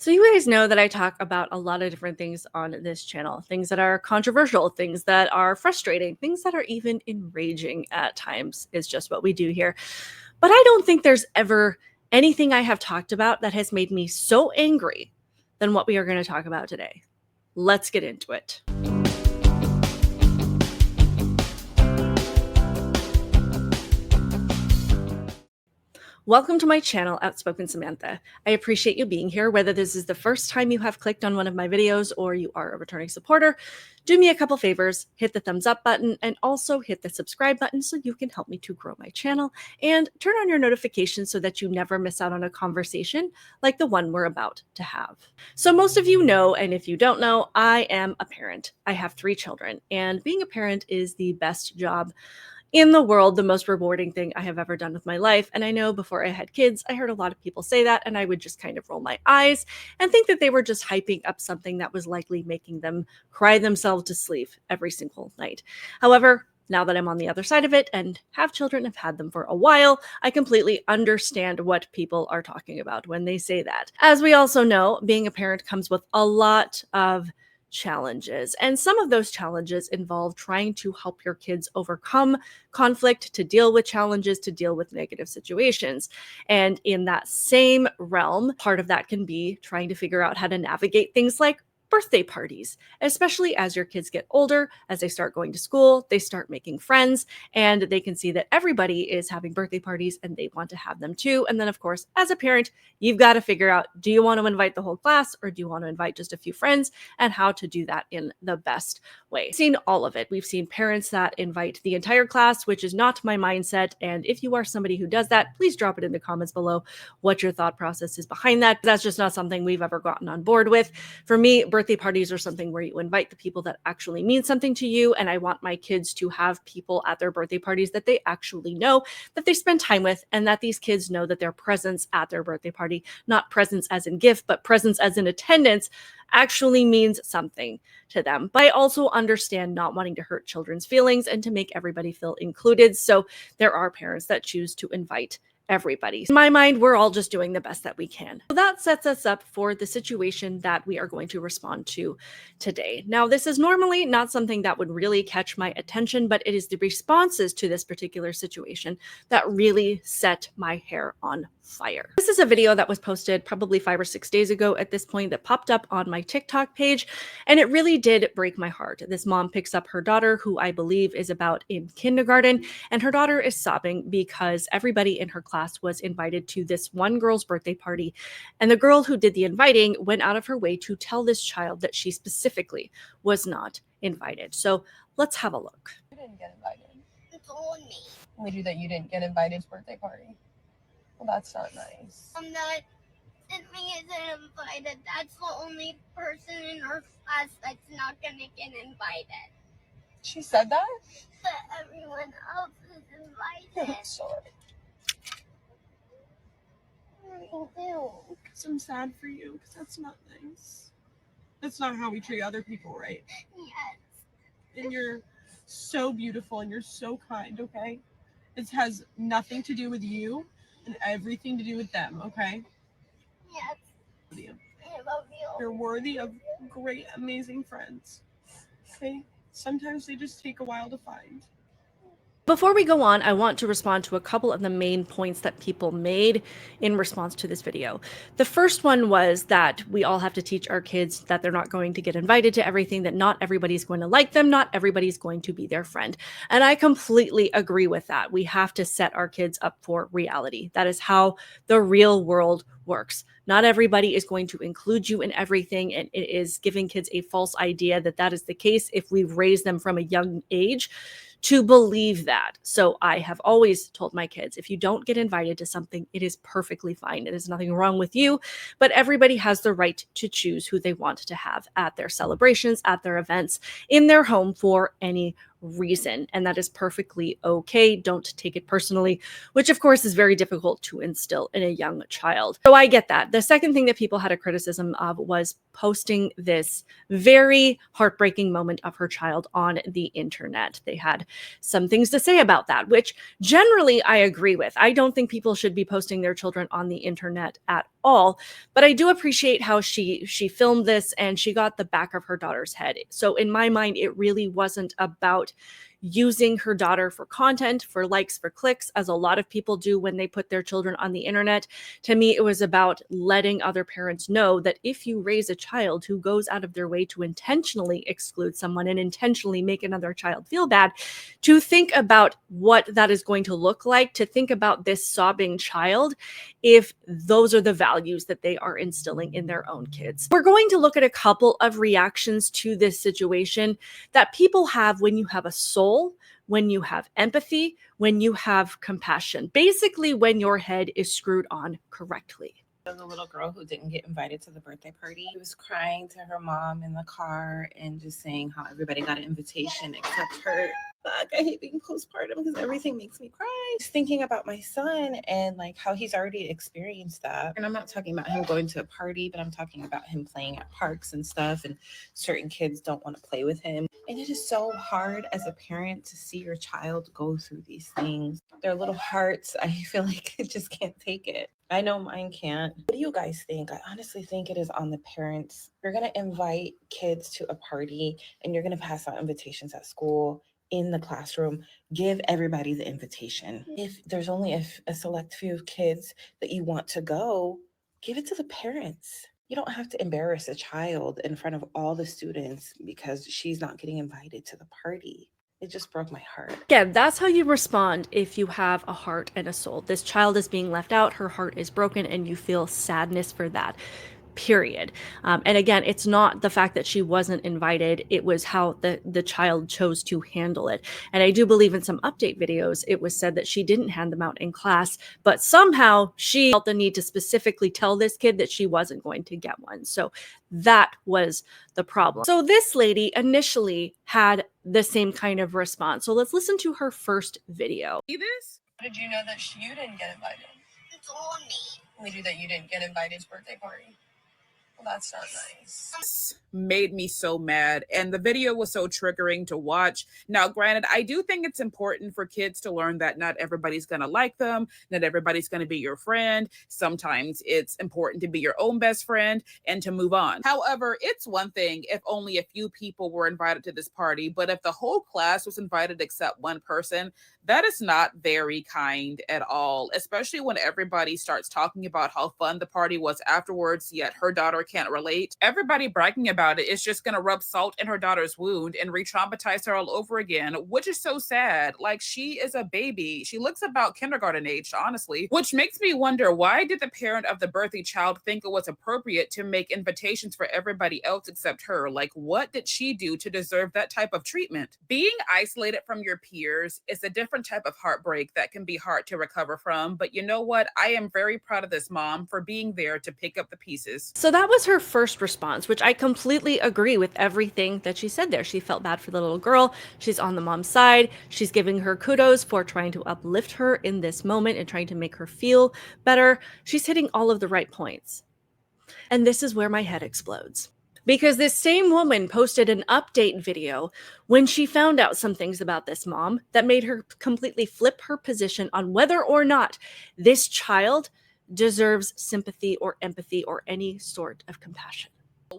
So you guys know that I talk about a lot of different things on this channel, things that are controversial, things that are frustrating, things that are even enraging at times is just what we do here. But I don't think there's ever anything I have talked about that has made me so angry than what we are going to talk about today. Let's get into it. Welcome to my channel, Outspoken Samantha. I appreciate you being here, whether this is the first time you have clicked on one of my videos or you are a returning supporter. Do me a couple favors, hit the thumbs up button and also hit the subscribe button so you can help me to grow my channel, and turn on your notifications so that you never miss out on a conversation like the one we're about to have. So most of you know, and if you don't know, I am a parent. I have 3 children, and being a parent is the best job in the world, the most rewarding thing I have ever done with my life. And I know before I had kids, I heard a lot of people say that, and I would just kind of roll my eyes and think that they were just hyping up something that was likely making them cry themselves to sleep every single night. However, now that I'm on the other side of it and have children, have had them for a while, I completely understand what people are talking about when they say that. As we also know, being a parent comes with a lot of challenges. And some of those challenges involve trying to help your kids overcome conflict, to deal with challenges, to deal with negative situations. And in that same realm, part of that can be trying to figure out how to navigate things like birthday parties, especially as your kids get older, as they start going to school, they start making friends, and they can see that everybody is having birthday parties and they want to have them too. And then, of course, as a parent, you've got to figure out, do you want to invite the whole class or do you want to invite just a few friends, and how to do that in the best way. We've seen all of it. We've seen parents that invite the entire class, which is not my mindset. And if you are somebody who does that, please drop it in the comments below what your thought process is behind that. That's just not something we've ever gotten on board with. For me, birthday parties are something where you invite the people that actually mean something to you. And I want my kids to have people at their birthday parties that they actually know, that they spend time with, and that these kids know that their presence at their birthday party, not presence as in gift, but presence as in attendance, actually means something to them. But I also understand not wanting to hurt children's feelings and to make everybody feel included. So there are parents that choose to invite everybody. In my mind, we're all just doing the best that we can. So that sets us up for the situation that we are going to respond to today. Now, this is normally not something that would really catch my attention, but it is the responses to this particular situation that really set my hair on fire. This is a video that was posted probably 5 or 6 days ago at this point, that popped up on my TikTok page, and it really did break my heart. This mom picks up her daughter, who I believe is about in kindergarten, and her daughter is sobbing because everybody in her class was invited to this one girl's birthday party, and the girl who did the inviting went out of her way to tell this child that she specifically was not invited. So let's have a look. You didn't get invited. It's on me. Told you that you didn't get invited to birthday party. Well, that's not nice. I'm not. Sydney isn't invited. That's the only person in our class that's not gonna get invited. She said that? But everyone else is invited. I'm sorry. Because I'm sad for you, because that's not nice. That's not how we treat other people, right? Yes. And you're so beautiful and you're so kind, okay? It has nothing to do with you and everything to do with them, okay? Yes. I love you. You're worthy of great, amazing friends. Okay? Sometimes they just take a while to find. Before we go on, I want to respond to a couple of the main points that people made in response to this video. The first one was that we all have to teach our kids that they're not going to get invited to everything, that not everybody's going to like them, not everybody's going to be their friend. And I completely agree with that. We have to set our kids up for reality. That is how the real world works. Not everybody is going to include you in everything, and it is giving kids a false idea that that is the case if we raise them from a young age to believe that. So I have always told my kids, if you don't get invited to something, it is perfectly fine. It is nothing wrong with you, but everybody has the right to choose who they want to have at their celebrations, at their events, in their home for any reason. And that is perfectly okay. Don't take it personally, which of course is very difficult to instill in a young child. So I get that. The second thing that people had a criticism of was posting this very heartbreaking moment of her child on the internet. They had some things to say about that, which generally I agree with. I don't think people should be posting their children on the internet at all, but I do appreciate how she filmed this and she got the back of her daughter's head. So in my mind, it really wasn't about using her daughter for content, for likes, for clicks, as a lot of people do when they put their children on the internet. To me, it was about letting other parents know that if you raise a child who goes out of their way to intentionally exclude someone and intentionally make another child feel bad, to think about what that is going to look like, to think about this sobbing child if those are the values that they are instilling in their own kids. We're going to look at a couple of reactions to this situation that people have when you have a soul, when you have empathy, when you have compassion, basically when your head is screwed on correctly. The little girl who didn't get invited to the birthday party. She was crying to her mom in the car and just saying how everybody got an invitation except her. Fuck, I hate being postpartum because everything makes me cry. Just thinking about my son and like how he's already experienced that. And I'm not talking about him going to a party, but I'm talking about him playing at parks and stuff, and certain kids don't want to play with him. And it is so hard as a parent to see your child go through these things. Their little hearts, I feel like it just can't take it. I know mine can't. What do you guys think? I honestly think it is on the parents. You're going to invite kids to a party and you're going to pass out invitations at school, in the classroom. Give everybody the invitation. If there's only a select few of kids that you want to go, give it to the parents. You don't have to embarrass a child in front of all the students because she's not getting invited to the party. It just broke my heart. Again, that's how you respond if you have a heart and a soul. This child is being left out, her heart is broken, and you feel sadness for that. Period. And again, it's not the fact that she wasn't invited, it was how the child chose to handle it. And I do believe in some update videos, it was said that she didn't hand them out in class, but somehow she felt the need to specifically tell this kid that she wasn't going to get one. So that was the problem. So this lady initially had the same kind of response. So let's listen to her first video. See this? How did you know that you didn't get invited? You told me. We knew that you didn't get invited to birthday party. Well, that's not nice. Made me so mad, and the video was so triggering to watch. Now, granted, I do think it's important for kids to learn that not everybody's going to like them, not everybody's going to be your friend. Sometimes it's important to be your own best friend and to move on. However, it's one thing if only a few people were invited to this party, but if the whole class was invited except one person, that is not very kind at all, especially when everybody starts talking about how fun the party was afterwards, yet her daughter can't relate. Everybody bragging about it is just going to rub salt in her daughter's wound and re-traumatize her all over again, which is so sad. Like, she is a baby. She looks about kindergarten age, honestly, which makes me wonder, why did the parent of the birthing child think it was appropriate to make invitations for everybody else except her? Like, what did she do to deserve that type of treatment? Being isolated from your peers is a different type of heartbreak that can be hard to recover from, but you know what? I am very proud of this mom for being there to pick up the pieces. So that was her first response, which I completely agree with everything that she said there. She felt bad for the little girl. She's on the mom's side. She's giving her kudos for trying to uplift her in this moment and trying to make her feel better. She's hitting all of the right points. And this is where my head explodes. Because this same woman posted an update video when she found out some things about this mom that made her completely flip her position on whether or not this child deserves sympathy or empathy or any sort of compassion.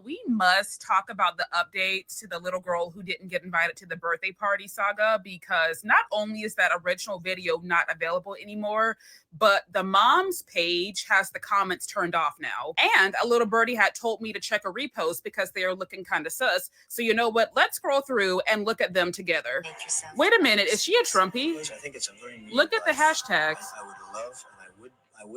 We must talk about the updates to the little girl who didn't get invited to the birthday party saga, because not only is that original video not available anymore, but the mom's page has the comments turned off now. And a little birdie had told me to check a repost because they are looking kind of sus. So you know what? Let's scroll through and look at them together. Wait a minute. Is she a Trumpy? I think it's a very Look at the hashtags. I would love, and I would.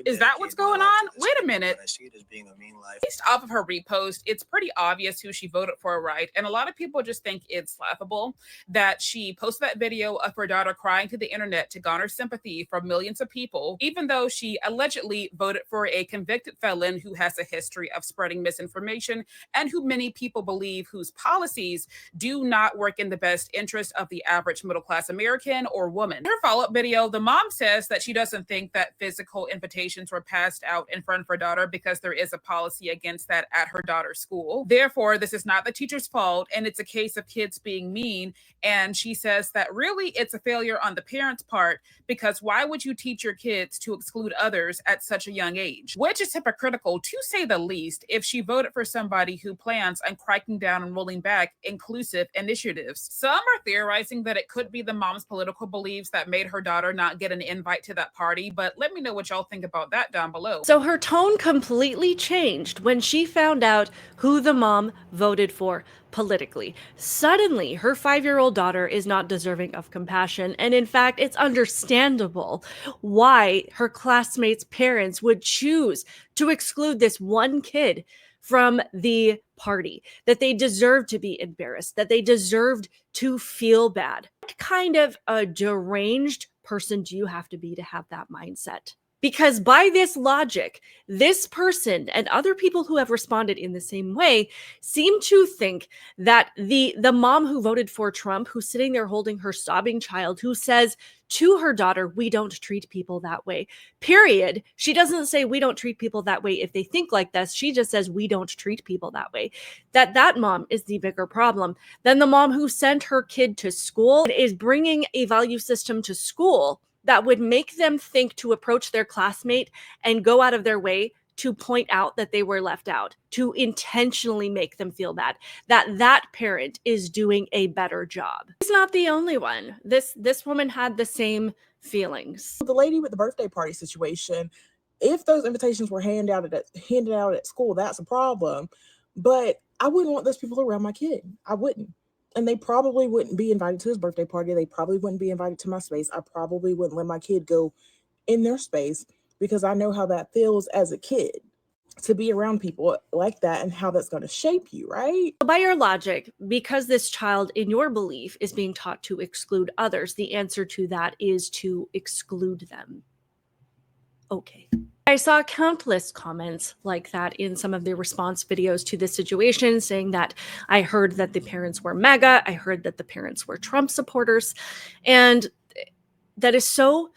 Is that what's going on? Wait a minute. I see it as being a mean life. Based off of her repost, it's pretty obvious who she voted for, right? And a lot of people just think it's laughable that she posted that video of her daughter crying to the internet to garner sympathy from millions of people, even though she allegedly voted for a convicted felon who has a history of spreading misinformation and who many people believe whose policies do not work in the best interest of the average middle-class American or woman. In her follow-up video, the mom says that she doesn't think that physical invitation invitations were passed out in front of her daughter because there is a policy against that at her daughter's school. Therefore, this is not the teacher's fault, and it's a case of kids being mean. And she says that really it's a failure on the parents' part, because why would you teach your kids to exclude others at such a young age? Which is hypocritical, to say the least, if she voted for somebody who plans on cracking down and rolling back inclusive initiatives. Some are theorizing that it could be the mom's political beliefs that made her daughter not get an invite to that party, but let me know what y'all think about that down below. So her tone completely changed when she found out who the mom voted for politically. Suddenly, her 5-year-old daughter is not deserving of compassion, and in fact, it's understandable why her classmates' parents would choose to exclude this one kid from the party, that they deserved to be embarrassed, that they deserved to feel bad. What kind of a deranged person do you have to have that mindset? Because by this logic, this person and other people who have responded in the same way seem to think that the mom who voted for Trump, who's sitting there holding her sobbing child, who says to her daughter, we don't treat people that way, period. She doesn't say we don't treat people that way if they think like this. She just says we don't treat people that way. That mom is the bigger problem than the mom who sent her kid to school and is bringing a value system to school that would make them think to approach their classmate and go out of their way to point out that they were left out, to intentionally make them feel bad, that parent is doing a better job. He's not the only one. This woman had the same feelings. The lady with the birthday party situation, if those invitations were handed out at school, that's a problem. But I wouldn't want those people around my kid. I wouldn't. And they probably wouldn't be invited to his birthday party. They probably wouldn't be invited to my space. I probably wouldn't let my kid go in their space, because I know how that feels as a kid to be around people like that and how that's going to shape you, right? By your logic, because this child, in your belief, is being taught to exclude others, the answer to that is to exclude them. Okay. I saw countless comments like that in some of the response videos to this situation, saying that I heard that the parents were MAGA, I heard that the parents were Trump supporters, and that is so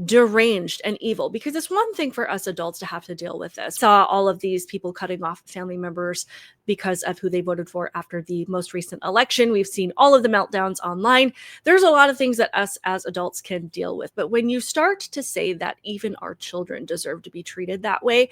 deranged and evil, because it's one thing for us adults to have to deal with this. Saw all of these people cutting off family members because of who they voted for after the most recent election. We've seen all of the meltdowns online. There's a lot of things that us as adults can deal with. But when you start to say that even our children deserve to be treated that way,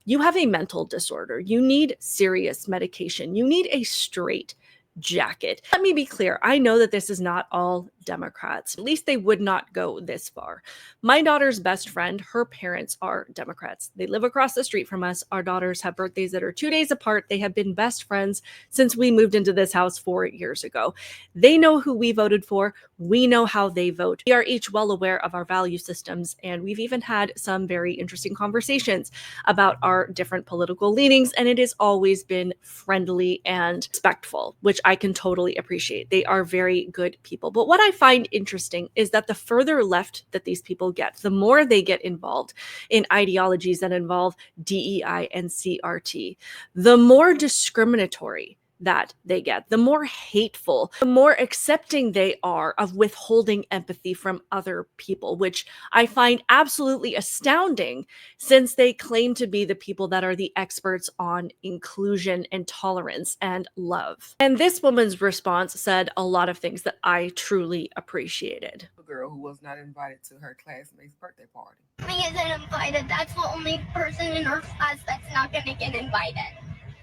you have a mental disorder. You need serious medication. You need a straight jacket. Let me be clear. I know that this is not all Democrats. At least they would not go this far. My daughter's best friend, her parents are Democrats. They live across the street from us. Our daughters have birthdays that are 2 days apart. They have been best friends since we moved into this house 4 years ago. They know who we voted for. We know how they vote. We are each well aware of our value systems, and we've even had some very interesting conversations about our different political leanings, and it has always been friendly and respectful, which I can totally appreciate. They are very good people. But what I find interesting is that the further left that these people get, the more they get involved in ideologies that involve DEI and CRT, the more discriminatory that they get, the more hateful, the more accepting they are of withholding empathy from other people, which I find absolutely astounding, since they claim to be the people that are the experts on inclusion and tolerance and love. And this woman's response said a lot of things that I truly appreciated. A girl who was not invited to her classmate's birthday party. Me isn't invited. That's the only person in her class that's not gonna get invited.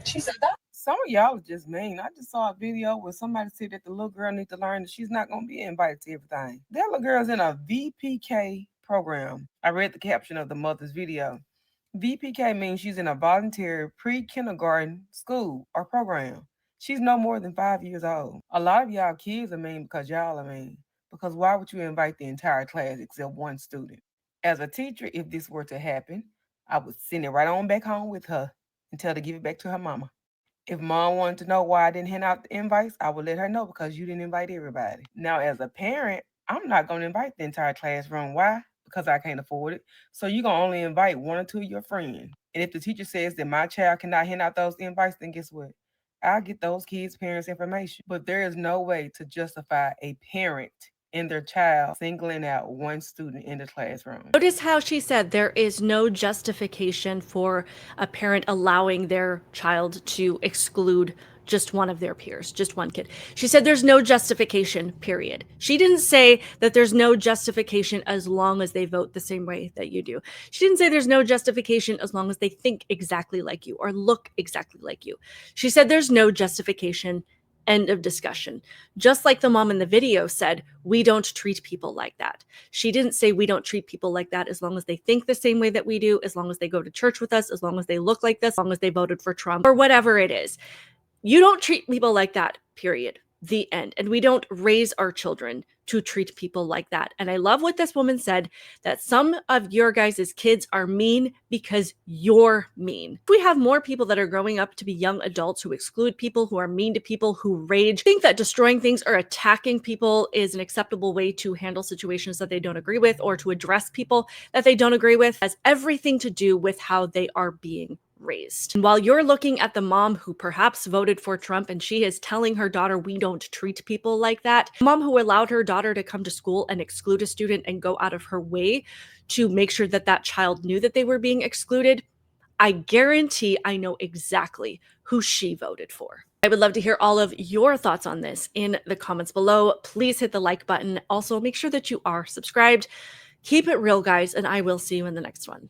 She said that. Some of y'all are just mean. I just saw a video where somebody said that the little girl needs to learn that she's not going to be invited to everything. That little girl's in a VPK program. I read the caption of the mother's video. VPK means she's in a voluntary pre-kindergarten school or program. She's no more than 5 years old. A lot of y'all kids are mean because y'all are mean. Because why would you invite the entire class except one student? As a teacher, if this were to happen, I would send it right on back home with her and tell her to give it back to her mama. If mom wanted to know why I didn't hand out the invites, I would let her know, because you didn't invite everybody. Now, as a parent, I'm not going to invite the entire classroom. Why? Because I can't afford it. So you're going to only invite 1 or 2 of your friends. And if the teacher says that my child cannot hand out those invites, then guess what? I'll get those kids' parents' information. But there is no way to justify a parent in their child singling out one student in the classroom. Notice how she said there is no justification for a parent allowing their child to exclude just one of their peers, just one kid. She said there's no justification, period. She didn't say that there's no justification as long as they vote the same way that you do. She didn't say there's no justification as long as they think exactly like you or look exactly like you. She said there's no justification. End of discussion. Just like the mom in the video said, we don't treat people like that. She didn't say we don't treat people like that as long as they think the same way that we do, as long as they go to church with us, as long as they look like this, as long as they voted for Trump, or whatever it is. You don't treat people like that, period. The end. And we don't raise our children to treat people like that. And I love what this woman said, that some of your guys' kids are mean because you're mean. We have more people that are growing up to be young adults who exclude people, who are mean to people, who rage. Think that destroying things or attacking people is an acceptable way to handle situations that they don't agree with or to address people that they don't agree with. It has everything to do with how they are being raised. And while you're looking at the mom who perhaps voted for Trump and she is telling her daughter, we don't treat people like that, the mom who allowed her daughter to come to school and exclude a student and go out of her way to make sure that that child knew that they were being excluded, I guarantee I know exactly who she voted for. I would love to hear all of your thoughts on this in the comments below. Please hit the like button. Also, make sure that you are subscribed. Keep it real, guys, and I will see you in the next one.